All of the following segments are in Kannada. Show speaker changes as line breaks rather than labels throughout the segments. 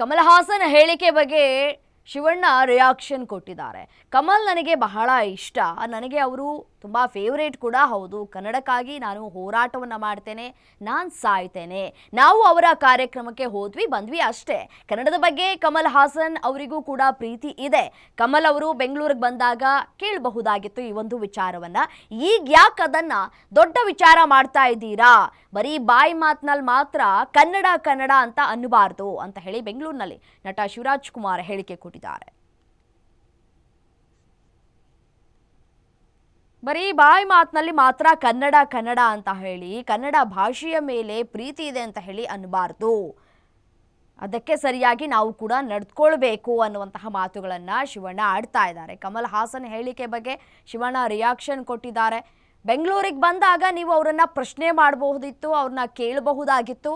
ಕಮಲ್ ಹಾಸನ್ ಹೇಳಿಕೆ ಬಗ್ಗೆ ಶಿವಣ್ಣ ರಿಯಾಕ್ಷನ್ ಕೊಟ್ಟಿದ್ದಾರೆ. ಕಮಲ್ ನನಗೆ ಬಹಳ ಇಷ್ಟ, ನನಗೆ ಅವರು ತುಂಬ ಫೇವರೇಟ್ ಕೂಡ ಹೌದು. ಕನ್ನಡಕ್ಕಾಗಿ ನಾನು ಹೋರಾಟವನ್ನು ಮಾಡ್ತೇನೆ, ನಾನು ಸಾಯ್ತೇನೆ. ನಾವು ಅವರ ಕಾರ್ಯಕ್ರಮಕ್ಕೆ ಹೋದ್ವಿ ಬಂದ್ವಿ ಅಷ್ಟೇ. ಕನ್ನಡದ ಬಗ್ಗೆ ಕಮಲ್ ಹಾಸನ್ ಅವರಿಗೂ ಕೂಡ ಪ್ರೀತಿ ಇದೆ. ಕಮಲ್ ಅವರು ಬೆಂಗಳೂರಿಗೆ ಬಂದಾಗ ಕೇಳಬಹುದಾಗಿತ್ತು ಈ ಒಂದು ವಿಚಾರವನ್ನ. ಈಗ ಯಾಕೆ ಅದನ್ನ ದೊಡ್ಡ ವಿಚಾರ ಮಾಡ್ತಾ ಇದ್ದೀರಾ? ಬರೀ ಬಾಯಿ ಮಾತಿನಲ್ಲಿ ಮಾತ್ರ ಕನ್ನಡ ಕನ್ನಡ ಅಂತ ಅನ್ನಬಾರ್ದು ಅಂತ ಹೇಳಿ ಬೆಂಗಳೂರಿನಲ್ಲಿ ನಟ ಶಿವರಾಜ್ ಕುಮಾರ್ ಹೇಳಿಕೆ ಕೊಟ್ಟಿದ್ದಾರೆ. ಬರೀ ಬಾಯಿ ಮಾತಿನಲ್ಲಿ ಮಾತ್ರ ಕನ್ನಡ ಕನ್ನಡ ಅಂತ ಹೇಳಿ ಕನ್ನಡ ಭಾಷೆಯ ಮೇಲೆ ಪ್ರೀತಿ ಇದೆ ಅಂತ ಹೇಳಿ ಅನ್ನಬಾರ್ದು. ಅದಕ್ಕೆ ಸರಿಯಾಗಿ ನಾವು ಕೂಡ ನಡೆದುಕೊಳ್ಬೇಕು ಅನ್ನುವಂತಹ ಮಾತುಗಳನ್ನ ಶಿವಣ್ಣ ಆಡ್ತಾ ಇದ್ದಾರೆ. ಕಮಲ್ ಹಾಸನ್ ಹೇಳಿಕೆ ಬಗ್ಗೆ ಶಿವಣ್ಣ ರಿಯಾಕ್ಷನ್ ಕೊಟ್ಟಿದ್ದಾರೆ. ಬೆಂಗಳೂರಿಗೆ ಬಂದಾಗ ನೀವು ಅವರನ್ನ ಪ್ರಶ್ನೆ ಮಾಡಬಹುದಿತ್ತು, ಅವ್ರನ್ನ ಕೇಳಬಹುದಾಗಿತ್ತು.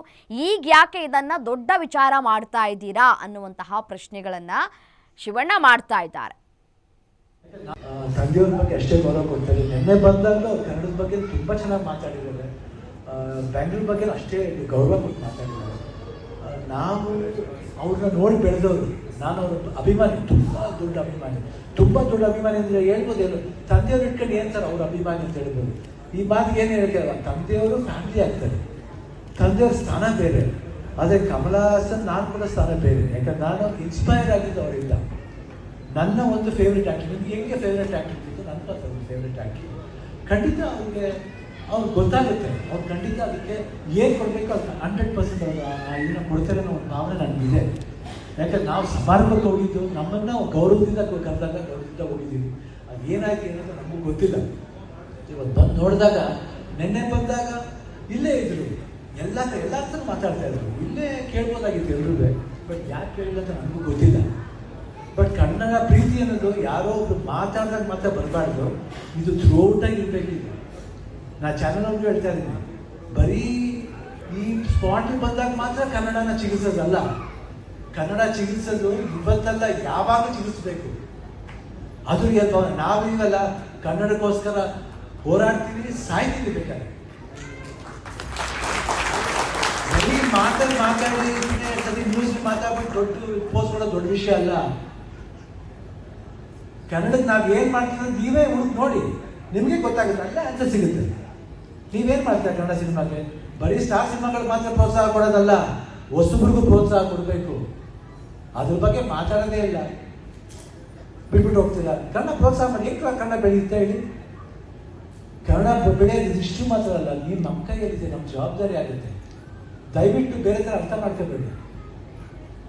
ಈಗ ಯಾಕೆ ಇದನ್ನ ದೊಡ್ಡ ವಿಚಾರ ಮಾಡ್ತಾ ಇದ್ದೀರಾ ಅನ್ನುವಂತಹ ಪ್ರಶ್ನೆಗಳನ್ನ ಶಿವಣ್ಣ ಮಾಡ್ತಾ ಇದ್ದಾರೆ.
ತಂದೆಯವ್ರ ಬಗ್ಗೆ ಅಷ್ಟೇ ಗೌರವ ಕೊಡ್ತಾರೆ. ನಿನ್ನೆ ಬಂದಾಗ ಅವ್ರು ಕನ್ನಡದ ಬಗ್ಗೆ ತುಂಬ ಚೆನ್ನಾಗಿ ಮಾತಾಡಿದ್ದಾರೆ. ಬ್ಯಾಂಗ್ಳೂರ್ ಬಗ್ಗೆ ಅಷ್ಟೇ ಗೌರವ ಕೊಟ್ಟು ಮಾತಾಡಿದ್ದಾರೆ. ನಾವು ಅವ್ರನ್ನ ನೋಡಿ ಬೆಳೆದವರು. ನಾನು ಅವ್ರ ಅಭಿಮಾನಿ, ತುಂಬ ದೊಡ್ಡ ಅಭಿಮಾನಿ ಅಂದರೆ ಹೇಳ್ಬೋದು. ಏನು ತಂದೆಯವ್ರು ಇಟ್ಕೊಂಡು ಏನು ಸರ್ ಅವ್ರ ಅಭಿಮಾನಿ ಅಂತ ಹೇಳ್ಬೋದು. ಈ ಮಾತಿಗೆ ಏನು ಹೇಳ್ತಾರೆ, ತಂದೆಯವರು ಫ್ಯಾಮಿಲಿ ಆಗ್ತಾರೆ, ತಂದೆಯವ್ರ ಸ್ಥಾನ ಬೇರೆ. ಆದರೆ ಕಮಲ್ ಹಾಸನ್ ನಾನು ಕೂಡ ಸ್ಥಾನ ಬೇರೆ. ಯಾಕಂದ್ರೆ ನಾನು ಇನ್ಸ್ಪೈರ್ ಆಗಿದ್ದು ಅವರಿಂದ. ನನ್ನ ಒಂದು ಫೇವ್ರೆಟ್ ಆ್ಯಕ್ಟರ್, ನಿಮ್ಗೆ ಹೆಂಗೆ ಫೇವ್ರೆಟ್ ಆ್ಯಕ್ಟರ್ ಇತ್ತು, ನನ್ನ ಒಂದು ಫೇವ್ರೆಟ್ ಆ್ಯಕ್ಟರ್. ಖಂಡಿತ ಅವ್ರಿಗೆ ಗೊತ್ತಾಗುತ್ತೆ. ಅವ್ರು ಖಂಡಿತ ಅದಕ್ಕೆ ಏನು ಕೊಡಬೇಕು ಅದು 100% ಇದನ್ನ ಕೊಡ್ತಾರೆ ಅನ್ನೋ ಒಂದು ಭಾವನೆ ನನಗಿದೆ. ಯಾಕಂದ್ರೆ ನಾವು ಸಮಾರಂಭಕ್ಕೆ ಹೋಗಿದ್ದು, ನಮ್ಮನ್ನು ಗೌರವದಿಂದ ಕರೆದಾಗ ಗೌರವದಿಂದ ಹೋಗಿದ್ದೀವಿ. ಅದು ಏನಾಯ್ತು ಏನಂತ ನಮಗೂ ಗೊತ್ತಿಲ್ಲ. ಇವತ್ತು ಬಂದು ನೋಡಿದಾಗ, ನಿನ್ನೆ ಬಂದಾಗ ಇಲ್ಲೇ ಇದ್ರು, ಎಲ್ಲ ಹತ್ರ ಮಾತಾಡ್ತಾ ಇದ್ರು. ಇಲ್ಲೇ ಕೇಳ್ಬೋದಾಗಿತ್ತು ಎಲ್ರೂ. ಬಟ್ ಯಾಕೆ ಕೇಳಿಲ್ಲ ಅಂತ ನನಗೂ ಗೊತ್ತಿಲ್ಲ. ಬಟ್ ಕನ್ನಡ ಪ್ರೀತಿ ಅನ್ನೋದು ಯಾರೋ ಒಬ್ರು ಮಾತಾಡಿದಾಗ ಮಾತ್ರ ಬರಬಾರ್ದು. ಇದು ಥ್ರೂಔಟಾಗಿ ಇರಬೇಕಿದೆ. ನಾ ಚಾನಲ್ ಅವ್ರಿಗೆ ಹೇಳ್ತಾ ಇದ್ದೀನಿ, ಬರೀ ಈ ಸ್ಪಾಟಿಗೆ ಬಂದಾಗ ಮಾತ್ರ ಕನ್ನಡನ ಚಿಕಿತ್ಸೋದಲ್ಲ. ಕನ್ನಡ ಚಿಕಿತ್ಸೋದು ಇವತ್ತಲ್ಲ, ಯಾವಾಗ ಚಿಕಿತ್ಸಬೇಕು. ಅದು ನಾವೀಗಲ್ಲ ಕನ್ನಡಕ್ಕೋಸ್ಕರ ಹೋರಾಡ್ತೀವಿ, ಸಾಯ್ತೀವಿ. ಬೇಕಾದ್ರೆ ಬರೀ ಮಾತಾಡಿ ಸರಿ ನ್ಯೂಸ್ ಮಾತಾಡ್ಬಿಟ್ಟು ದೊಡ್ಡ ಪೋಸ್ಟ್ ಕೊಡೋದು ದೊಡ್ಡ ವಿಷಯ ಅಲ್ಲ. ಕನ್ನಡಕ್ಕೆ ನಾವು ಏನು ಮಾಡ್ತೀವಿ ನೀವೇ ಹುಡುಕ್ ನೋಡಿ, ನಿಮಗೆ ಗೊತ್ತಾಗುತ್ತೆ. ಅಲ್ಲೇ ಆನ್ಸರ್ ಸಿಗುತ್ತೆ. ನೀವೇನು ಮಾಡ್ತೀರಾ ಕನ್ನಡ ಸಿನಿಮಾಗೆ? ಬರೀ ಸ್ಟಾರ್ ಸಿನಿಮಾಗಳಿಗೆ ಮಾತ್ರ ಪ್ರೋತ್ಸಾಹ ಕೊಡೋದಲ್ಲ, ಹೊಸಬ್ರಿಗೂ ಪ್ರೋತ್ಸಾಹ ಕೊಡಬೇಕು. ಅದ್ರ ಬಗ್ಗೆ ಮಾತಾಡೋದೇ ಇಲ್ಲ, ಬಿಟ್ಬಿಟ್ಟು ಹೋಗ್ತೀರಾ. ಕನ್ನಡ ಪ್ರೋತ್ಸಾಹ ಮಾಡಿ. ಹೆಂಗೆ ಕನ್ನಡ ಬೆಳೆಯುತ್ತೆ ಹೇಳಿ? ಕನ್ನಡ ಬೆಳೆಯೋದು ಇಷ್ಟು ಮಾತ್ರ ಅಲ್ಲ, ನೀವು ನಮ್ಮ ಕೈಯಲ್ಲಿದೆ, ನಮ್ಮ ಜವಾಬ್ದಾರಿ ಆಗುತ್ತೆ. ದಯವಿಟ್ಟು ಬೇರೆ ಥರ ಅರ್ಥ ಮಾಡ್ಕೋಬೇಡಿ.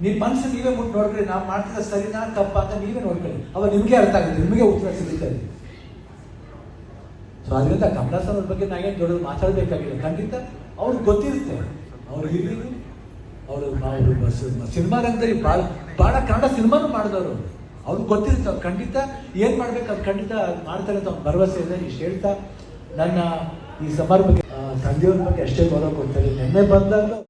ನಿಮ್ಮ ಮನಸ್ಸು ನೀವೇ ಮುಟ್ಟು ನೋಡ್ಕೊಳ್ಳಿ. ನಾವು ಮಾಡ್ತಿದ್ದ ಸರಿನಾ ತಪ್ಪ ಅಂತ ನೀವೇ ನೋಡ್ಕೊಳ್ಳಿ. ಅವಾಗ ನಿಮಗೆ ಅರ್ಥ ಆಗುತ್ತೆ, ನಿಮಗೆ ಉತ್ತರ ಸಿಗುತ್ತೆ. ಸೊ ಅದರಿಂದ ಕಮಲ್ ಹಾಸನ್ ಅವ್ರ ಬಗ್ಗೆ ನಾವೇನು ದೊಡ್ಡದು ಮಾತಾಡಬೇಕಾಗಿಲ್ಲ. ಖಂಡಿತ ಅವ್ರಿಗೆ ಗೊತ್ತಿರುತ್ತೆ. ಅವ್ರು ಇಲ್ಲಿ ಅವರು ಸಿನಿಮಾ ರಂಗದಲ್ಲಿ ಭಾಳ ಕನ್ನಡ ಸಿನಿಮಾನು ಮಾಡಿದವರು. ಅವ್ರಿಗೆ ಗೊತ್ತಿರುತ್ತೆ. ಅವ್ರು ಖಂಡಿತ ಏನು ಮಾಡ್ಬೇಕು ಅದು ಖಂಡಿತ ಮಾಡ್ತಾರೆ ಅಂತ ಅವ್ರ ಭರವಸೆ ಇದೆ. ಇಷ್ಟು ಹೇಳ್ತಾ ನನ್ನ ಈ ಸಮಾರಂಭಕ್ಕೆ ತಂದೆಯವ್ರ ಬಗ್ಗೆ ಅಷ್ಟೇ ಗೌರವ ಕೊಡ್ತಾರೆ. ನಿನ್ನೆ ಬಂದಾಗ